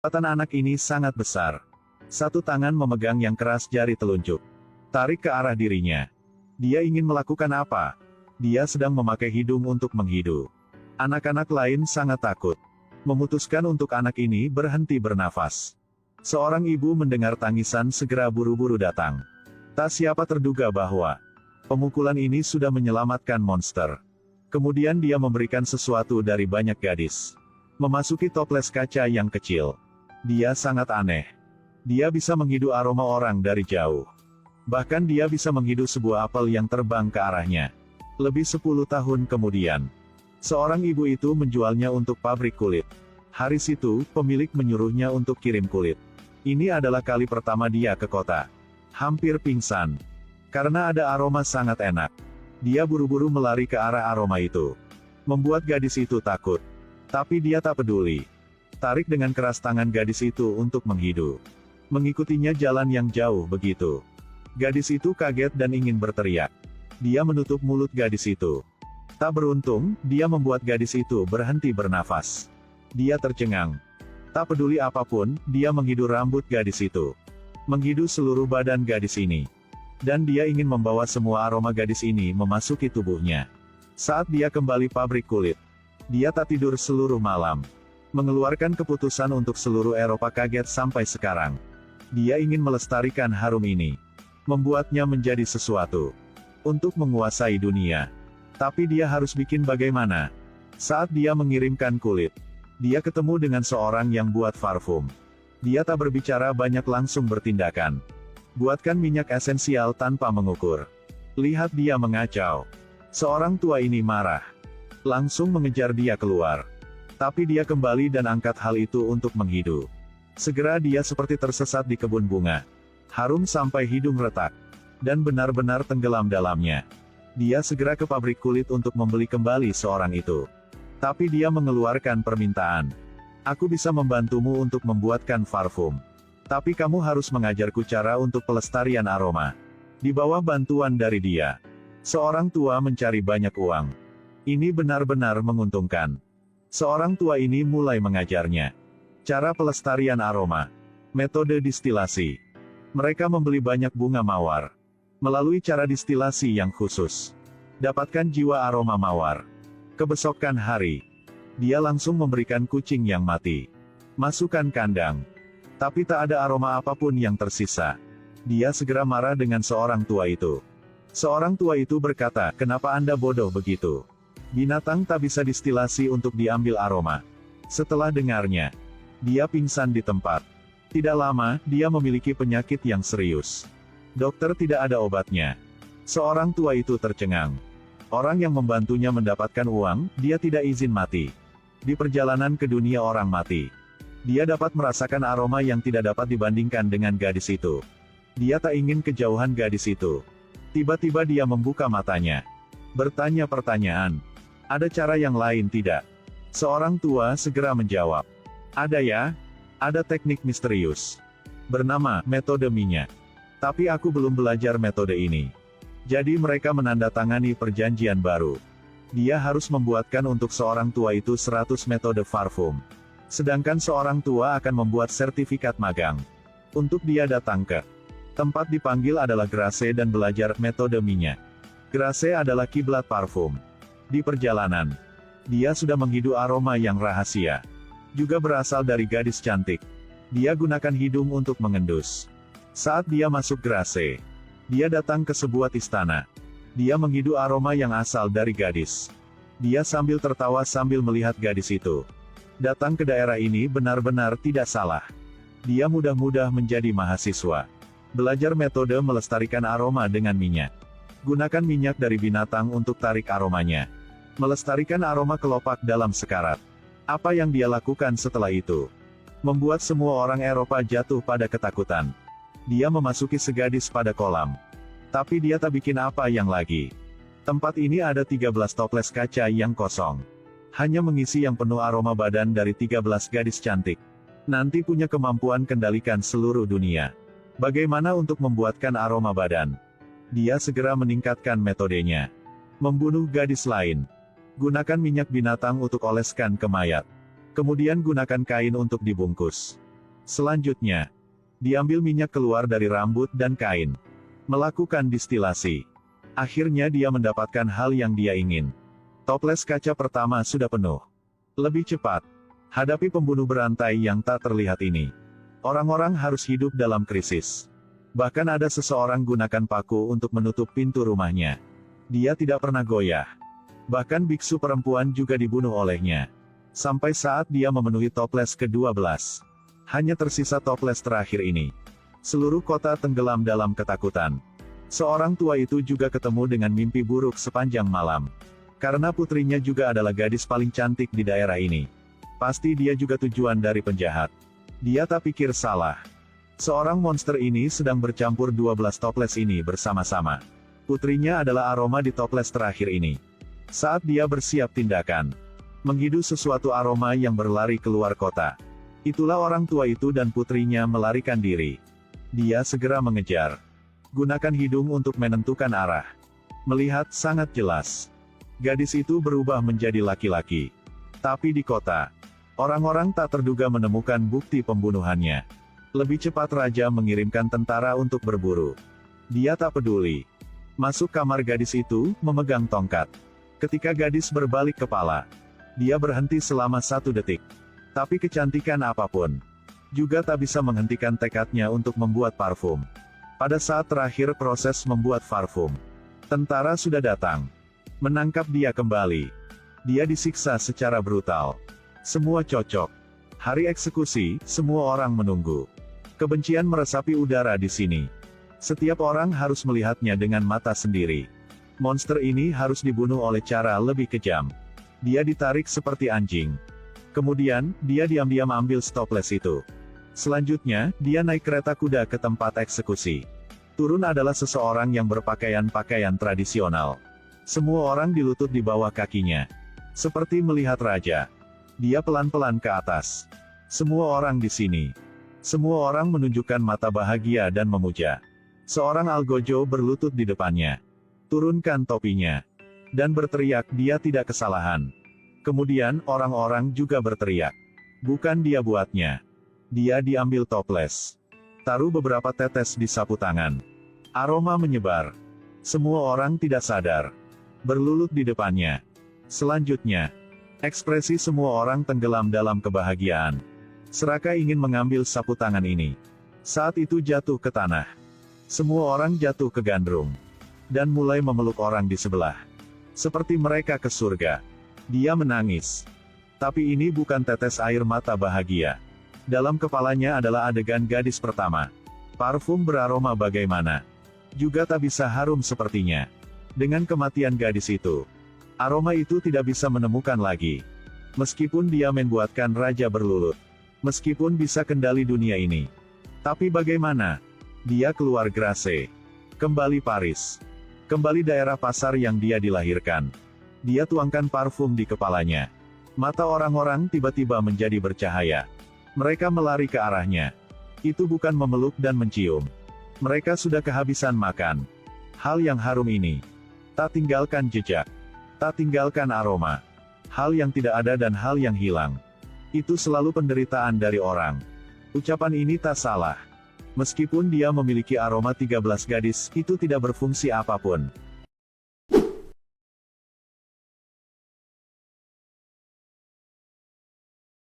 Kekuatan anak ini sangat besar. Satu tangan memegang yang keras jari telunjuk. Tarik ke arah dirinya. Dia ingin melakukan apa? Dia sedang memakai hidung untuk menghidu. Anak-anak lain sangat takut. Memutuskan untuk anak ini berhenti bernafas. Seorang ibu mendengar tangisan segera buru-buru datang. Tak siapa terduga bahwa pemukulan ini sudah menyelamatkan monster. Kemudian dia memberikan sesuatu dari banyak gadis. Memasuki toples kaca yang kecil. Dia sangat aneh. Dia bisa menghidu aroma orang dari jauh. Bahkan dia bisa menghidu sebuah apel yang terbang ke arahnya. Lebih 10 tahun kemudian, seorang ibu itu menjualnya untuk pabrik kulit. Hari itu, pemilik menyuruhnya untuk kirim kulit. Ini adalah kali pertama dia ke kota. Hampir pingsan. Karena ada aroma sangat enak. Dia buru-buru melari ke arah aroma itu. Membuat gadis itu takut. Tapi dia tak peduli. Tarik dengan keras tangan gadis itu untuk menghidu. Mengikutinya jalan yang jauh begitu. Gadis itu kaget dan ingin berteriak. Dia menutup mulut gadis itu. Tak beruntung, dia membuat gadis itu berhenti bernafas. Dia tercengang. Tak peduli apapun, dia menghidu rambut gadis itu. Menghidu seluruh badan gadis ini. Dan dia ingin membawa semua aroma gadis ini memasuki tubuhnya. Saat dia kembali pabrik kulit, dia tak tidur seluruh malam. Mengeluarkan keputusan untuk seluruh Eropa kaget sampai sekarang. Dia ingin melestarikan harum ini. Membuatnya menjadi sesuatu. Untuk menguasai dunia. Tapi dia harus bikin bagaimana. Saat dia mengirimkan kulit, dia ketemu dengan seorang yang buat parfum. Dia tak berbicara banyak langsung bertindakan. Buatkan minyak esensial tanpa mengukur. Lihat dia mengacau. Seorang tua ini marah. Langsung mengejar dia keluar. Tapi dia kembali dan angkat hal itu untuk menghidu. Segera dia seperti tersesat di kebun bunga. Harum sampai hidung retak. Dan benar-benar tenggelam dalamnya. Dia segera ke pabrik kulit untuk membeli kembali seorang itu. Tapi dia mengeluarkan permintaan. Aku bisa membantumu untuk membuatkan parfum. Tapi kamu harus mengajarku cara untuk pelestarian aroma. Di bawah bantuan dari dia, seorang tua mencari banyak uang. Ini benar-benar menguntungkan. Seorang tua ini mulai mengajarnya cara pelestarian aroma, metode distilasi. Mereka membeli banyak bunga mawar. Melalui cara distilasi yang khusus, dapatkan jiwa aroma mawar. Kebesokan hari, dia langsung memberikan kucing yang mati. Masukkan kandang. Tapi tak ada aroma apapun yang tersisa. Dia segera marah dengan seorang tua itu. Seorang tua itu berkata, "Kenapa Anda bodoh begitu? Binatang tak bisa distilasi untuk diambil aroma." Setelah dengarnya, dia pingsan di tempat. Tidak lama, dia memiliki penyakit yang serius. Dokter tidak ada obatnya. Seorang tua itu tercengang. Orang yang membantunya mendapatkan uang, dia tidak izin mati. Di perjalanan ke dunia orang mati, dia dapat merasakan aroma yang tidak dapat dibandingkan dengan gadis itu. Dia tak ingin kejauhan gadis itu. Tiba-tiba dia membuka matanya. Bertanya pertanyaan. Ada cara yang lain tidak? Seorang tua segera menjawab. Ada ya. Ada teknik misterius. Bernama, metode minyak. Tapi aku belum belajar metode ini. Jadi mereka menandatangani perjanjian baru. Dia harus membuatkan untuk seorang tua itu 100 metode parfum. Sedangkan seorang tua akan membuat sertifikat magang. Untuk dia datang ke tempat dipanggil adalah Grasse dan belajar metode minyak. Grasse adalah kiblat parfum. Di perjalanan, dia sudah menghidu aroma yang rahasia. Juga berasal dari gadis cantik. Dia gunakan hidung untuk mengendus. Saat dia masuk Grasse, dia datang ke sebuah istana. Dia menghidu aroma yang asal dari gadis. Dia sambil tertawa sambil melihat gadis itu. Datang ke daerah ini benar-benar tidak salah. Dia mudah-mudah menjadi mahasiswa. Belajar metode melestarikan aroma dengan minyak. Gunakan minyak dari binatang untuk tarik aromanya. Melestarikan aroma kelopak dalam sekarat. Apa yang dia lakukan setelah itu? Membuat semua orang Eropa jatuh pada ketakutan. Dia memasuki segadis pada kolam. Tapi dia tak bikin apa yang lagi. Tempat ini ada 13 toples kaca yang kosong. Hanya mengisi yang penuh aroma badan dari 13 gadis cantik. Nanti punya kemampuan kendalikan seluruh dunia. Bagaimana untuk membuatkan aroma badan? Dia segera meningkatkan metodenya. Membunuh gadis lain. Gunakan minyak binatang untuk oleskan ke mayat. Kemudian gunakan kain untuk dibungkus. Selanjutnya, diambil minyak keluar dari rambut dan kain. Melakukan distilasi. Akhirnya dia mendapatkan hal yang dia ingin. Toples kaca pertama sudah penuh. Lebih cepat. Hadapi pembunuh berantai yang tak terlihat ini. Orang-orang harus hidup dalam krisis. Bahkan ada seseorang gunakan paku untuk menutup pintu rumahnya. Dia tidak pernah goyah. Bahkan biksu perempuan juga dibunuh olehnya. Sampai saat dia memenuhi toples ke-12. Hanya tersisa toples terakhir ini. Seluruh kota tenggelam dalam ketakutan. Seorang tua itu juga ketemu dengan mimpi buruk sepanjang malam. Karena putrinya juga adalah gadis paling cantik di daerah ini. Pasti dia juga tujuan dari penjahat. Dia tak pikir salah. Seorang monster ini sedang bercampur 12 toples ini bersama-sama. Putrinya adalah aroma di toples terakhir ini. Saat dia bersiap tindakan. Menghidu sesuatu aroma yang berlari keluar kota. Itulah orang tua itu dan putrinya melarikan diri. Dia segera mengejar. Gunakan hidung untuk menentukan arah. Melihat sangat jelas. Gadis itu berubah menjadi laki-laki. Tapi di kota, orang-orang tak terduga menemukan bukti pembunuhannya. Lebih cepat raja mengirimkan tentara untuk berburu. Dia tak peduli. Masuk kamar gadis itu, memegang tongkat. Ketika gadis berbalik kepala, dia berhenti selama 1 detik. Tapi kecantikan apapun juga tak bisa menghentikan tekadnya untuk membuat parfum. Pada saat terakhir proses membuat parfum, tentara sudah datang. Menangkap dia kembali. Dia disiksa secara brutal. Semua cocok. Hari eksekusi, semua orang menunggu. Kebencian meresapi udara di sini. Setiap orang harus melihatnya dengan mata sendiri. Monster ini harus dibunuh oleh cara lebih kejam. Dia ditarik seperti anjing. Kemudian, dia diam-diam ambil toples itu. Selanjutnya, dia naik kereta kuda ke tempat eksekusi. Turun adalah seseorang yang berpakaian pakaian tradisional. Semua orang dilutut di bawah kakinya. Seperti melihat raja. Dia pelan-pelan ke atas. Semua orang di sini. Semua orang menunjukkan mata bahagia dan memuja. Seorang algojo berlutut di depannya. Turunkan topinya. Dan berteriak dia tidak kesalahan. Kemudian, orang-orang juga berteriak. Bukan dia buatnya. Dia diambil toples. Taruh beberapa tetes di sapu tangan. Aroma menyebar. Semua orang tidak sadar. Berlulut di depannya. Selanjutnya, ekspresi semua orang tenggelam dalam kebahagiaan. Seraka ingin mengambil sapu tangan ini. Saat itu jatuh ke tanah. Semua orang jatuh ke gandrung. Dan mulai memeluk orang di sebelah. Seperti mereka ke surga. Dia menangis. Tapi ini bukan tetes air mata bahagia. Dalam kepalanya adalah adegan gadis pertama. Parfum beraroma bagaimana. Juga tak bisa harum sepertinya. Dengan kematian gadis itu. Aroma itu tidak bisa menemukan lagi. Meskipun dia membuatkan raja berlulut. Meskipun bisa kendali dunia ini. Tapi bagaimana? Dia keluar Grasse. Kembali Paris. Kembali daerah pasar yang dia dilahirkan. Dia tuangkan parfum di kepalanya. Mata orang-orang tiba-tiba menjadi bercahaya. Mereka melari ke arahnya. Itu bukan memeluk dan mencium. Mereka sudah kehabisan makan. Hal yang harum ini. Tak tinggalkan jejak. Tak tinggalkan aroma. Hal yang tidak ada dan hal yang hilang. Itu selalu penderitaan dari orang. Ucapan ini tak salah. Meskipun dia memiliki aroma 13 gadis, itu tidak berfungsi apapun.